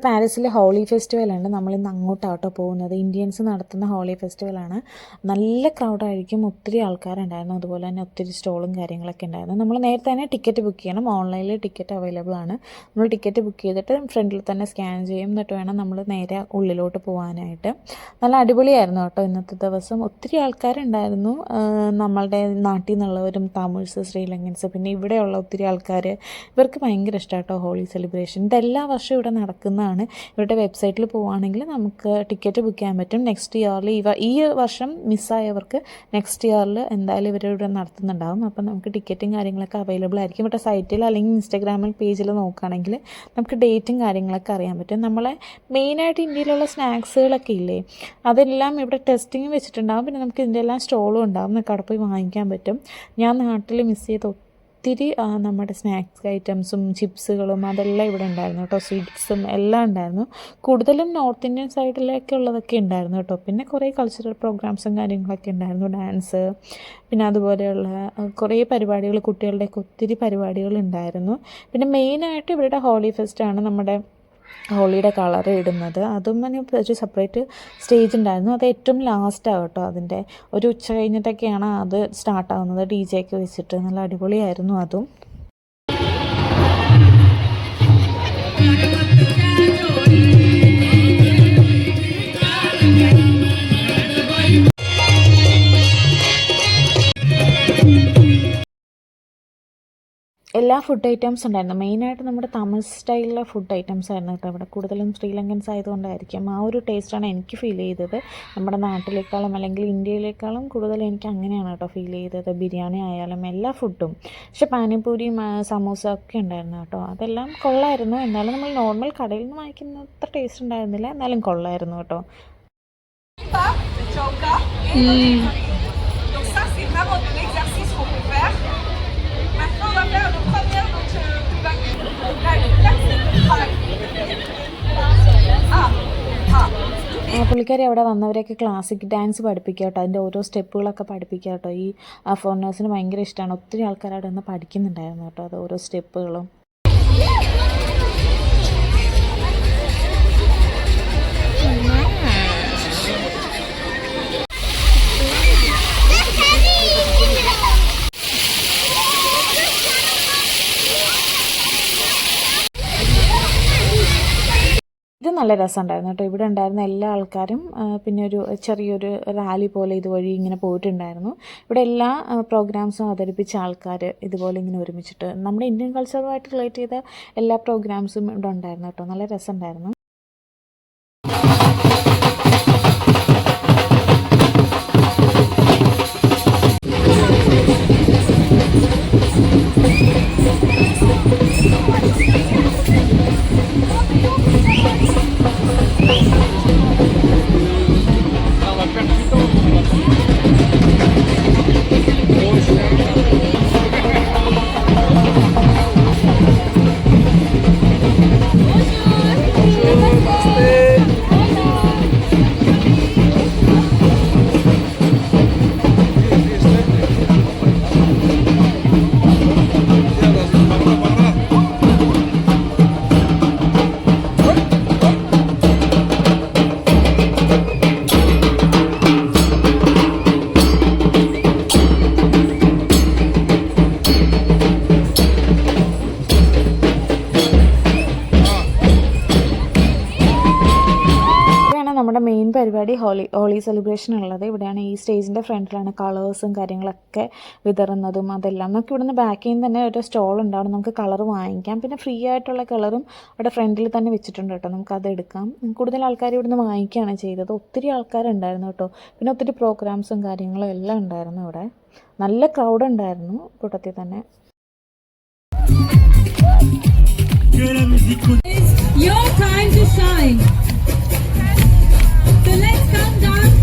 ഇവിടെ പാരീസിൽ ഹോളി ഫെസ്റ്റിവലുണ്ട്. നമ്മളിന്ന് അങ്ങോട്ടാട്ടോ പോകുന്നത്. ഇന്ത്യൻസ് നടത്തുന്ന ഹോളി ഫെസ്റ്റിവലാണ്. നല്ല ക്രൗഡായിരിക്കും, ഒത്തിരി ആൾക്കാരുണ്ടായിരുന്നു. അതുപോലെ തന്നെ ഒത്തിരി സ്റ്റോളും കാര്യങ്ങളൊക്കെ ഉണ്ടായിരുന്നു. നമ്മൾ നേരത്തെ തന്നെ ടിക്കറ്റ് ബുക്ക് ചെയ്യണം. ഓൺലൈനിൽ ടിക്കറ്റ് അവൈലബിൾ ആണ്. നമ്മൾ ടിക്കറ്റ് ബുക്ക് ചെയ്തിട്ട് ഫ്രണ്ടിൽ തന്നെ സ്കാൻ ചെയ്യും. എന്നിട്ട് വേണം നമ്മൾ നേരെ ഉള്ളിലോട്ട് പോകാനായിട്ട്. നല്ല അടിപൊളിയായിരുന്നു കേട്ടോ ഇന്നത്തെ ദിവസം. ഒത്തിരി ആൾക്കാരുണ്ടായിരുന്നു. നമ്മളുടെ നാട്ടിൽ നിന്നുള്ളവരും തമിഴ്സ്, ശ്രീലങ്കൻസ്, പിന്നെ ഇവിടെയുള്ള ഒത്തിരി ആൾക്കാർ. ഇവർക്ക് ഭയങ്കര ഇഷ്ടമാണ് കേട്ടോ ഹോളി സെലിബ്രേഷൻ. ഇതെല്ലാ വർഷവും ഇവിടെ നടക്കുന്നതാണ്. ഇവരുടെ വെബ്സൈറ്റിൽ പോവുകയാണെങ്കിൽ നമുക്ക് ടിക്കറ്റ് ബുക്ക് ചെയ്യാൻ പറ്റും. നെക്സ്റ്റ് ഇയറിൽ ഈ വർഷം മിസ്സായവർക്ക് നെക്സ്റ്റ് ഇയറിൽ എന്തായാലും ഇവരിവിടെ നടത്തുന്നുണ്ടാകും. അപ്പം നമുക്ക് ടിക്കറ്റും കാര്യങ്ങളൊക്കെ അവൈലബിൾ ആയിരിക്കും. ഇവരുടെ സൈറ്റിൽ അല്ലെങ്കിൽ ഇൻസ്റ്റാഗ്രാമിൽ പേജിൽ നോക്കുകയാണെങ്കിൽ നമുക്ക് ഡേറ്റും കാര്യങ്ങളൊക്കെ അറിയാൻ പറ്റും. നമ്മളെ മെയിനായിട്ട് ഇന്ത്യയിലുള്ള സ്നാക്സുകളൊക്കെ ഇല്ലേ, അതെല്ലാം ഇവിടെ ടെസ്റ്റിങ് വെച്ചിട്ടുണ്ടാകും. പിന്നെ നമുക്ക് ഇതിൻ്റെ എല്ലാം സ്റ്റോളും ഉണ്ടാകും. നമുക്ക് അവിടെ പോയി വാങ്ങിക്കാൻ പറ്റും. ഞാൻ നാട്ടിൽ മിസ് ചെയ്ത ഒത്തിരി നമ്മുടെ സ്നാക്സ് ഐറ്റംസും ചിപ്സുകളും അതെല്ലാം ഇവിടെ ഉണ്ടായിരുന്നു കേട്ടോ. സ്വീറ്റ്സും എല്ലാം ഉണ്ടായിരുന്നു. കൂടുതലും നോർത്ത് ഇന്ത്യൻ സൈഡിലേക്ക് ഉള്ളതൊക്കെ ഉണ്ടായിരുന്നു കേട്ടോ. പിന്നെ കുറേ കൾച്ചറൽ പ്രോഗ്രാംസും കാര്യങ്ങളൊക്കെ ഉണ്ടായിരുന്നു. ഡാൻസ്, പിന്നെ അതുപോലെയുള്ള കുറേ പരിപാടികൾ, കുട്ടികളുടെയൊക്കെ ഒത്തിരി പരിപാടികൾ ഉണ്ടായിരുന്നു. പിന്നെ മെയിനായിട്ട് ഇവരുടെ ഹോളി ഫെസ്റ്റാണ് നമ്മുടെ ഹോളിയുടെ കളർ ഇടുന്നത്. അതും ഒരു സെപ്പറേറ്റ് സ്റ്റേജ് ഉണ്ടായിരുന്നു. അത് ഏറ്റവും ലാസ്റ്റാണ് കേട്ടോ. അതിൻ്റെ ഒരു ഉച്ച കഴിഞ്ഞിട്ടൊക്കെയാണ് അത് സ്റ്റാർട്ടാകുന്നത്, DJ ഒക്കെ വെച്ചിട്ട്. നല്ല അടിപൊളിയായിരുന്നു അതും. എല്ലാ ഫുഡ് ഐറ്റംസ് ഉണ്ടായിരുന്നു. മെയിനായിട്ട് നമ്മുടെ തമിഴ് സ്റ്റൈലിലെ ഫുഡ് ഐറ്റംസ് ആയിരുന്നു കേട്ടോ. ഇവിടെ കൂടുതലും ശ്രീലങ്കൻസ് ആയതുകൊണ്ടായിരിക്കും ആ ഒരു ടേസ്റ്റാണ് എനിക്ക് ഫീൽ ചെയ്തത്. നമ്മുടെ നാട്ടിലേക്കാളും അല്ലെങ്കിൽ ഇന്ത്യയിലേക്കാളും കൂടുതൽ എനിക്ക് അങ്ങനെയാണ് കേട്ടോ ഫീൽ ചെയ്തത്. ബിരിയാണി ആയാലും എല്ലാ ഫുഡും. പക്ഷെ പാനിപൂരിയും സമൂസ ഒക്കെ ഉണ്ടായിരുന്നു കേട്ടോ. അതെല്ലാം കൊള്ളായിരുന്നു. എന്നാലും നമ്മൾ നോർമൽ കടയിൽ നിന്ന് വാങ്ങിക്കുന്ന അത്ര ടേസ്റ്റ് ഉണ്ടായിരുന്നില്ല. എന്നാലും കൊള്ളായിരുന്നു കേട്ടോ. പുള്ളിക്കാരി അവിടെ വന്നവരെയൊക്കെ ക്ലാസിക് ഡാൻസ് പഠിപ്പിക്കുക കേട്ടോ. അതിൻ്റെ ഓരോ സ്റ്റെപ്പുകളൊക്കെ പഠിപ്പിക്കുക കേട്ടോ. ഈ ഫോറിനേഴ്സിന് ഭയങ്കര ഇഷ്ടമാണ്. ഒത്തിരി ആൾക്കാർ അവിടെ നിന്ന് പഠിക്കുന്നുണ്ടായിരുന്നു കേട്ടോ അത് ഓരോ സ്റ്റെപ്പുകളും. ഇത് നല്ല രസമുണ്ടായിരുന്നു കേട്ടോ. ഇവിടെ ഉണ്ടായിരുന്ന എല്ലാ ആൾക്കാരും പിന്നെ ഒരു ചെറിയൊരു റാലി പോലെ ഇതുവഴി ഇങ്ങനെ പോയിട്ടുണ്ടായിരുന്നു. ഇവിടെ എല്ലാ പ്രോഗ്രാംസും അവതരിപ്പിച്ച ആൾക്കാർ ഇതുപോലെ ഇങ്ങനെ ഒരുമിച്ചിട്ട് നമ്മുടെ ഇന്ത്യൻ കൾച്ചറുമായിട്ട് റിലേറ്റ് ചെയ്ത എല്ലാ പ്രോഗ്രാംസും ഇവിടെ ഉണ്ടായിരുന്നു കേട്ടോ. നല്ല രസമുണ്ടായിരുന്നു. നമ്മുടെ മെയിൻ പരിപാടി ഹോളി സെലിബ്രേഷൻ ഉള്ളത് ഇവിടെയാണ്. ഈ സ്റ്റേജിൻ്റെ ഫ്രണ്ടിലാണ് കളേഴ്സും കാര്യങ്ങളൊക്കെ വിതറുന്നതും അതെല്ലാം. നമുക്ക് ഇവിടുന്ന് ബാക്കിൽ നിന്ന് തന്നെ ഒരു സ്റ്റോൾ ഉണ്ടാവും. നമുക്ക് കളർ വാങ്ങിക്കാം. പിന്നെ ഫ്രീ ആയിട്ടുള്ള കളറും അവിടെ ഫ്രണ്ടിൽ തന്നെ വെച്ചിട്ടുണ്ട് കേട്ടോ. നമുക്ക് അത് എടുക്കാം. കൂടുതൽ ആൾക്കാർ ഇവിടുന്ന് വാങ്ങിക്കുകയാണ് ചെയ്തത്. ഒത്തിരി ആൾക്കാരുണ്ടായിരുന്നു കേട്ടോ. പിന്നെ ഒത്തിരി പ്രോഗ്രാംസും കാര്യങ്ങളും എല്ലാം ഉണ്ടായിരുന്നു ഇവിടെ. നല്ല ക്രൗഡ് ഉണ്ടായിരുന്നു കൂട്ടത്തിൽ തന്നെ. Your time to shine. So let's count down